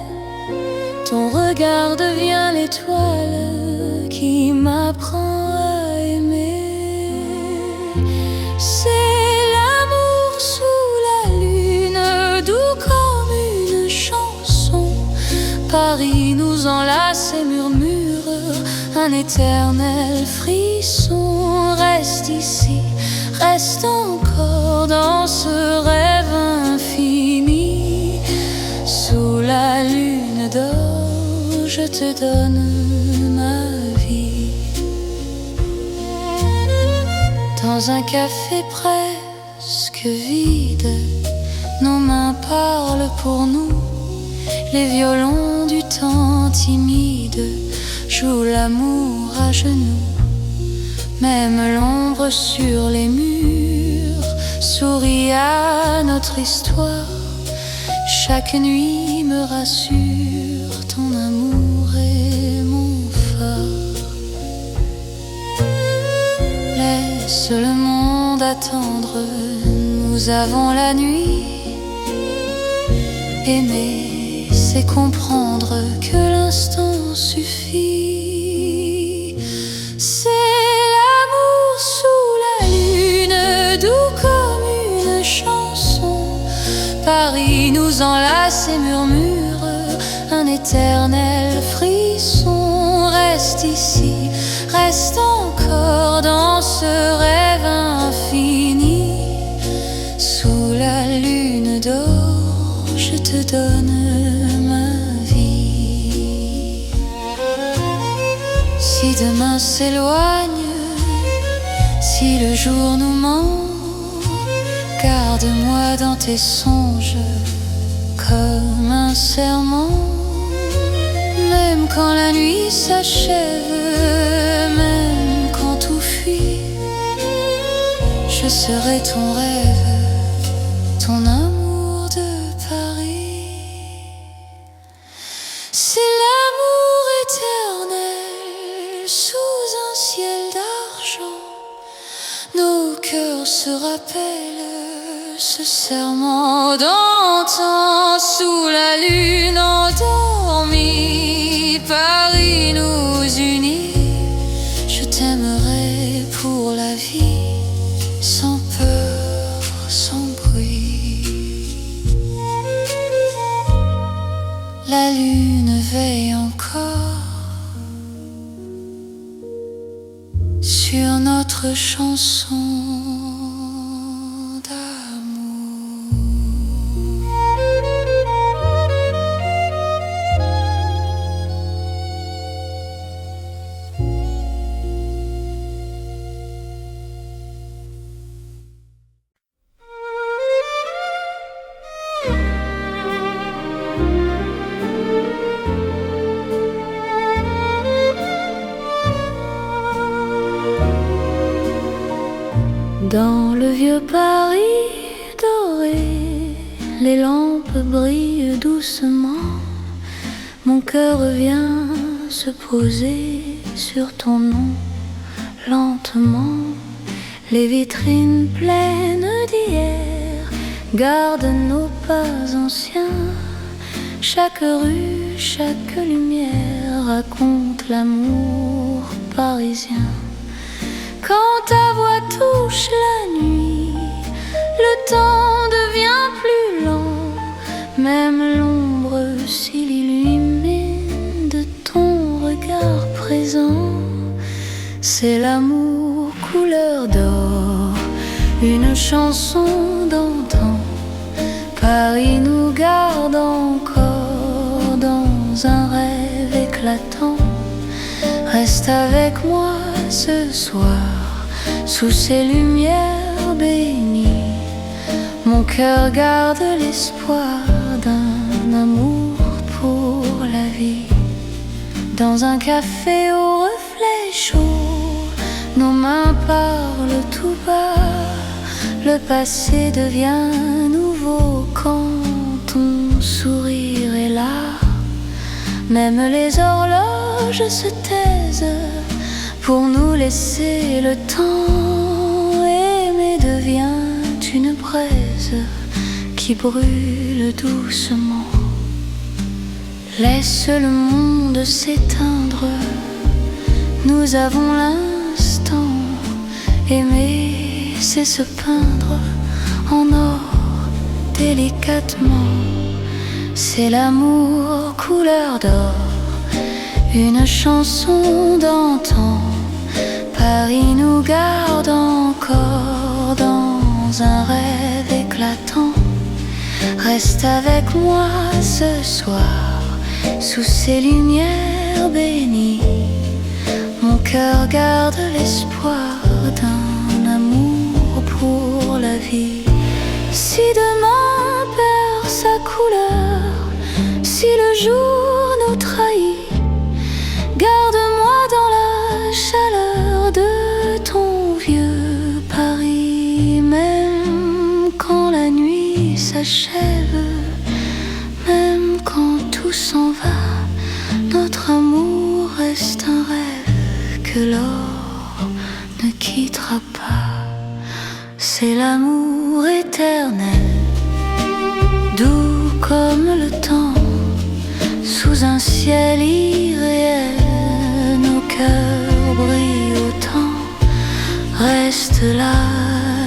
ton regard devient l'étoile qui m'apprend à aimer. C'est l'amour sous la lune, doux comme une chanson. Paris nous enlace et murmure un éternel frisson. Reste ici, reste encore dans ce rêve infini. Sous la lune d'or, je te donne ma vie. Dans un café presque vide, nos mains parlent pour nous. Les violons du temps timide jouent l'amour à genoux. Même l'ombre sur les murs sourit à notre histoire. Chaque nuit me rassure, ton amour est mon phare. Laisse le monde attendre, nous avons la nuit. Aimer, c'est comprendre que l'instant suffit. C'est l'amour sous la lune, doux comme une chanson. Paris nous enlace et murmure un éternel frisson. Reste ici, reste encore dans ce rêve infini. Sous la lune d'or, je te donne ma vie. Si demain s'éloigne, si le jour nous ment, garde-moi dans tes songes comme un serment. Même quand la nuit s'achève je serai ton rêve, ton amour de Paris. C'est l'amour éternel sous un ciel d'argent. Nos cœurs se rappellent ce serment d'antan. Sous la lune endormie, Paris nous unit. Je t'aimerai pour la vie, sans peur, sans bruit. La lune veille encore sur notre chanson d'amour. Dans le vieux Paris doré, les lampes brillent doucement. Mon cœur vient se poser sur ton nom lentement. Les vitrines pleines d'hier gardent nos pas anciens. Chaque rue, chaque lumière raconte l'amour parisien. Quand ta voix touche la nuit, le temps devient plus lent. Même l'ombre s'illumine de ton regard présent. C'est l'amour couleur d'or, une chanson d'antan. Paris nous garde encore dans un rêve éclatant. Reste avec moi ce soir, sous ces lumières bénies. Mon cœur garde l'espoir d'un amour pour la vie. Dans un café au reflet chaud, nos mains parlent tout bas. Le passé devient nouveau quand ton sourire est là. Même les horloges se taisent pour nous laisser le temps. Aimer devient une braise qui brûle doucement. Laisse le monde s'éteindre, nous avons l'instant. Aimer, c'est se peindre en or délicatement. C'est l'amour couleur d'or, une chanson d'antan. Paris nous garde encore dans un rêve éclatant. Reste avec moi ce soir, sous ces lumières bénies. Mon cœur garde l'espoir d'un amour pour la vie. Si demain perd sa couleur, si le jour nous trahit, garde-moi dans la chaleur de ton vieux Paris. Même quand la nuit s'achève, même quand tout s'en va, notre amour reste un rêve que l'or ne quittera pas. C'est l'amour éternel, doux comme le temps, sous un ciel irréel. Nos cœurs brillent autant. Reste là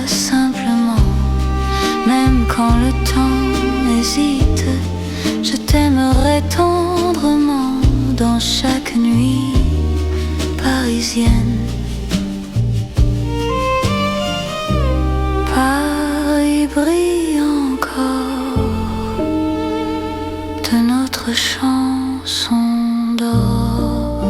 simplement, même quand le temps hésite. Je t'aimerai tendrement dans chaque nuit parisienne. Paris brille encore de notre chanson d'or.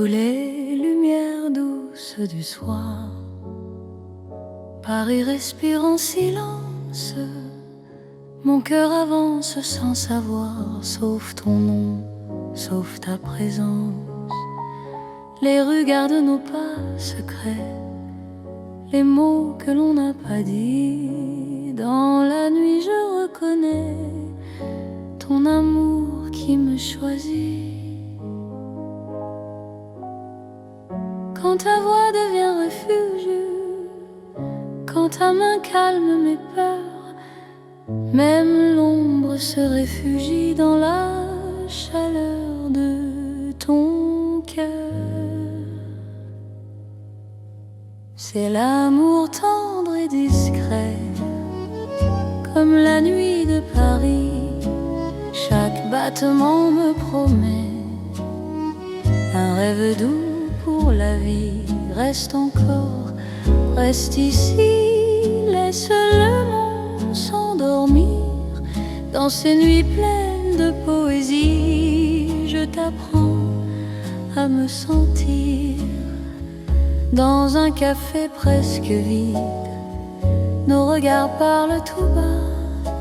les lumières douces du soir. Paris respire en silence, mon cœur avance sans savoir, sauf ton nom, sauf ta présence. Les rues gardent nos pas secrets, les mots que l'on n'a pas dit. Dans la nuit je reconnais ton amour qui me choisit. Quand ta voix devient refuge, quand ta main calme mes peurs, même l'ombre se réfugie dans la chaleur de ton cœur. C'est l'amour tendre et discret, comme la nuit de Paris. Chaque battement me promet un rêve doux pour la vie. Reste encore, reste ici, laisse le monde s'endormir dans ces nuits pleines de poésie. Je t'apprends à me sentir dans un café presque vide. Nos regards parlent tout bas,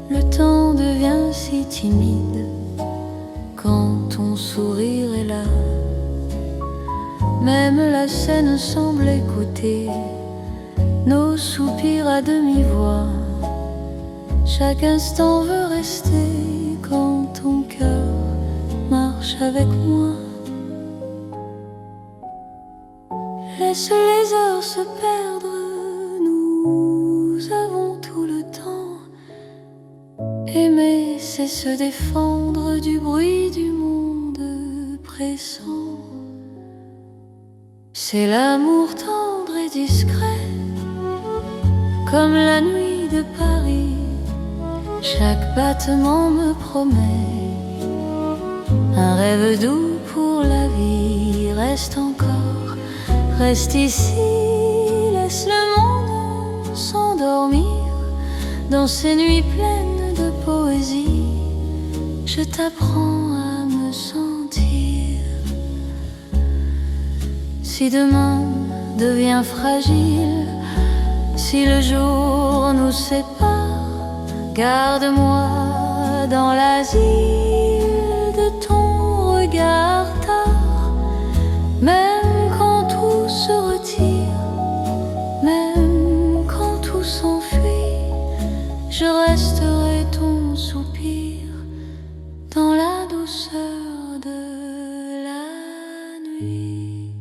le temps devient si timide quand ton sourire est là. Même la scène semble écouter nos soupirs à demi-voix. Chaque instant veut rester quand ton cœur marche avec moi. Laisse les heures se perdre, nous avons tout le temps. Aimer, c'est se défendre du bruit du monde pressant. C'est l'amour tendre et discret, comme la nuit de Paris. Chaque battement me promet un rêve doux pour la vie. Reste encore, reste ici, laisse le monde s'endormir dans ces nuits pleines de poésie. Je t'apprends à me sentir. Si demain devient fragile, si le jour nous sépare, garde-moi dans l'asile de ton regard tard. Même quand tout se retire, même quand tout s'enfuit, je resterai ton soupir dans la douceur de la nuit.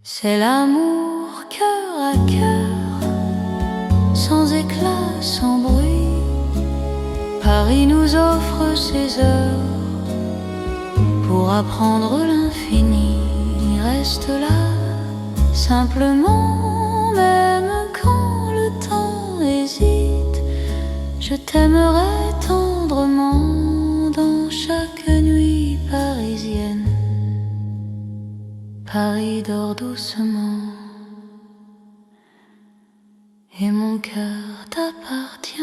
C'est l'amour cœur à cœur, sans éclat, sans bruit. Paris nous offre ses heures pour apprendre l'infini. Reste là, simplement, même quand le temps hésite. Je t'aimerai tendrement dans chaque nuit parisienne. Paris dort doucement et mon cœur t'appartient.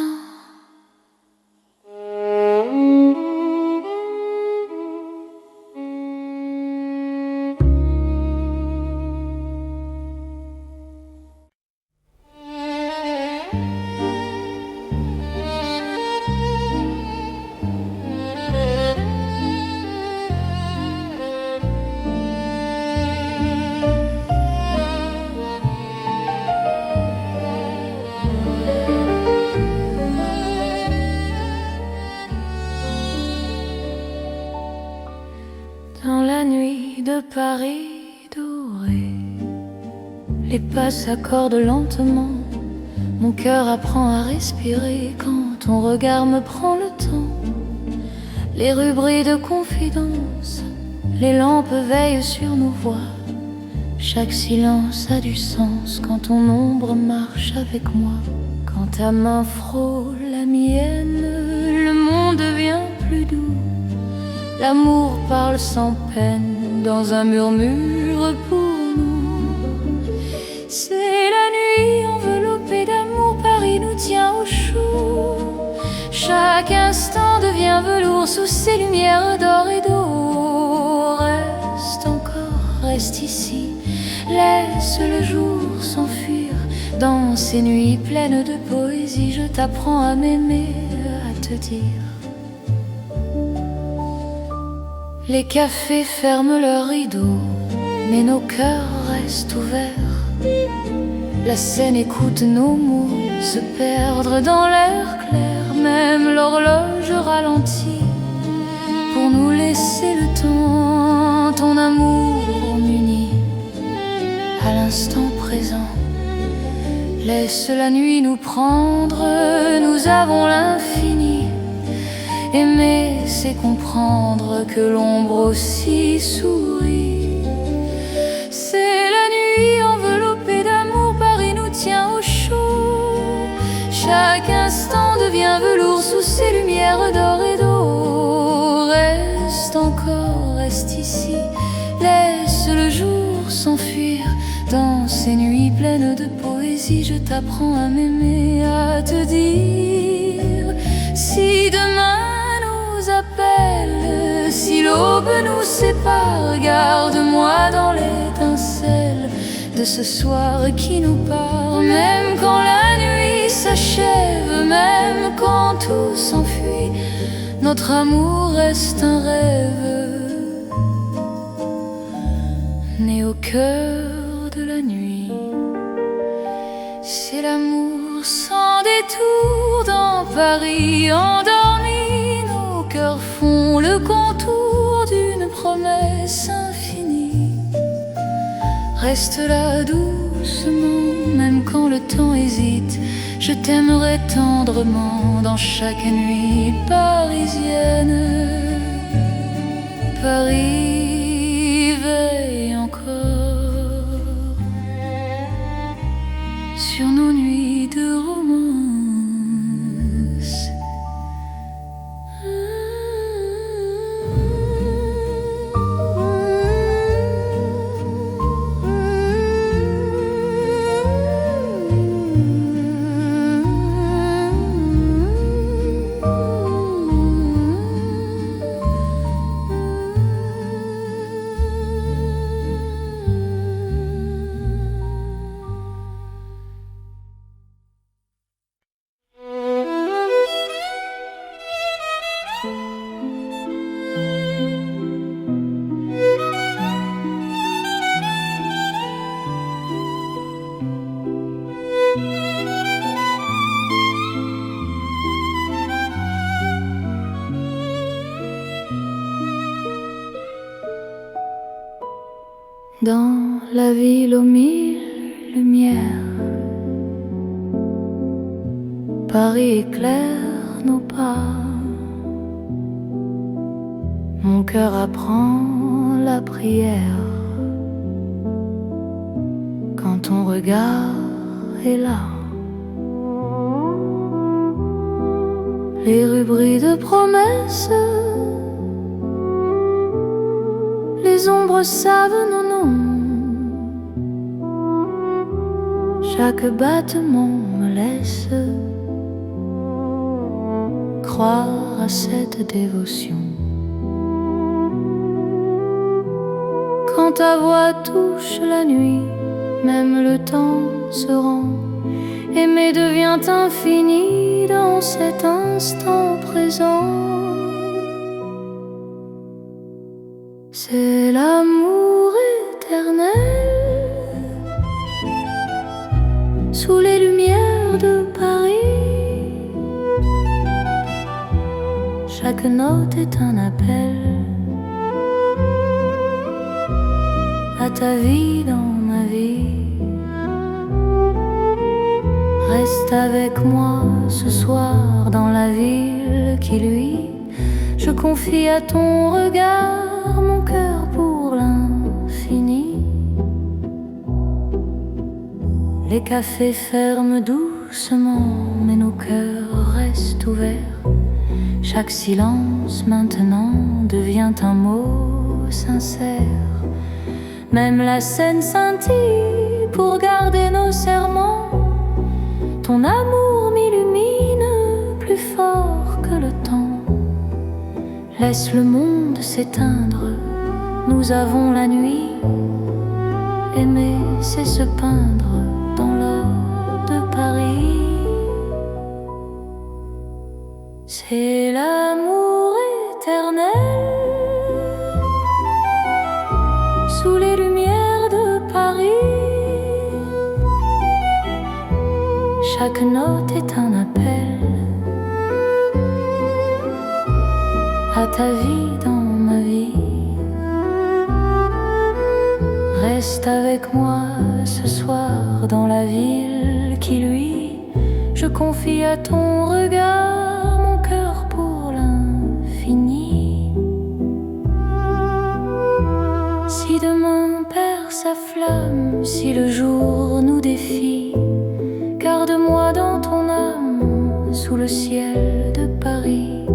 Dans la nuit de Paris doré, les pas s'accordent lentement. Mon cœur apprend à respirer quand ton regard me prend le temps. Les rues brillent de confidence, les lampes veillent sur nos voix. Chaque silence a du sens quand ton ombre marche avec moi. Quand ta main frôle la mienne, le monde devient plus doux. L'amour parle sans peine dans un murmure pour nous. C'est la nuit enveloppée d'amour, Paris nous tient au chaud. Chaque instant devient velours sous ces lumières d'or et doré. reste ici. Laisse le jour s'enfuir dans ces nuits pleines de poésie. Je t'apprends à m'aimer, à te dire. Les cafés ferment leurs rideaux, mais nos cœurs restent ouverts. La scène écoute nos mots se perdre dans l'air clair. Même l'horloge ralentit pour nous laisser le temps. Ton amour m'unit à l'instant présent. Laisse la nuit nous prendre, nous avons l'infini. Aimer, c'est comprendre que l'ombre aussi sourit. C'est la nuit enveloppée d'amour, Paris nous tient au chaud. Chaque instant devient velours sous ces lumières d'or et d'eau. Reste encore, reste ici, laisse le jour s'enfuir dans ces nuits pleines de poésie. Je t'apprends à m'aimer, à te dire. Si demain nous appelle, si l'aube nous sépare, garde-moi dans l'étincelle de ce soir qui nous part. Même quand la nuit s'achève, même quand tout s'enfuit, notre amour reste un rêve né au cœur de la nuit. C'est l'amour sans détour dans Paris endormi. Nos cœurs font le contour d'une promesse infinie. Reste là doucement, même quand le temps hésite. Je t'aimerai tendrement dans chaque nuit parisienne. Paris veille encore sur nos nuits de romance. Dans la ville aux mille lumières, Paris éclaire nos pas. Mon cœur apprend la prière quand ton regard est là. Les rues brillent de promesses, les ombres savent nos noms. Chaque battement me laisse croire à cette dévotion. Quand ta voix touche la nuit, même le temps se rend. Aimer devient infini dans cet instant présent. C'est l'amour éternel sous les lumières de Paris. Chaque note est un appel à ta vie dans ma vie. Reste avec moi ce soir dans la ville qui luit. Je confie à ton regard mon cœur pour l'infini. Les cafés ferment doucement, mais nos cœurs restent ouverts. Chaque silence maintenant devient un mot sincère. Même la scène scintille pour garder nos serments. Ton amour m'illumine plus fort que le temps. Laisse le monde s'éteindre, nous avons la nuit Aimer, c'est se peindre dans l'or de Paris. C'est l'amour éternel sous les lumières de Paris. Chaque note est un appel à ta vie dans ma vie. Reste avec moi ce soir dans la ville qui luit. Je confie à ton regard mon cœur pour l'infini. Si demain perd sa flamme, si le jour nous défie, garde-moi dans ton âme sous le ciel de Paris.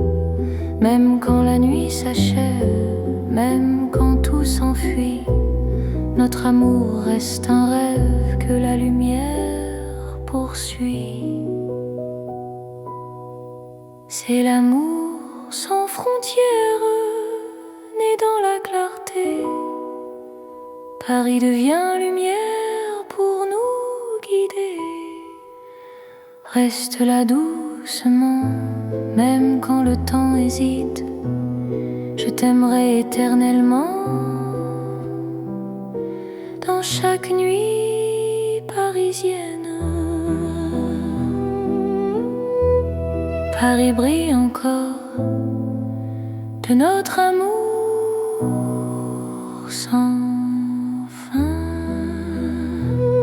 Même quand la nuit s'achève, même quand tout s'enfuit, notre amour reste un rêve que la lumière poursuit. C'est l'amour sans frontières, né dans la clarté. Paris devient lumière pour nous guider. Reste là doucement, même quand le temps hésite. Je t'aimerai éternellement. Dans chaque nuit parisienne, Paris brille encore de notre amour sans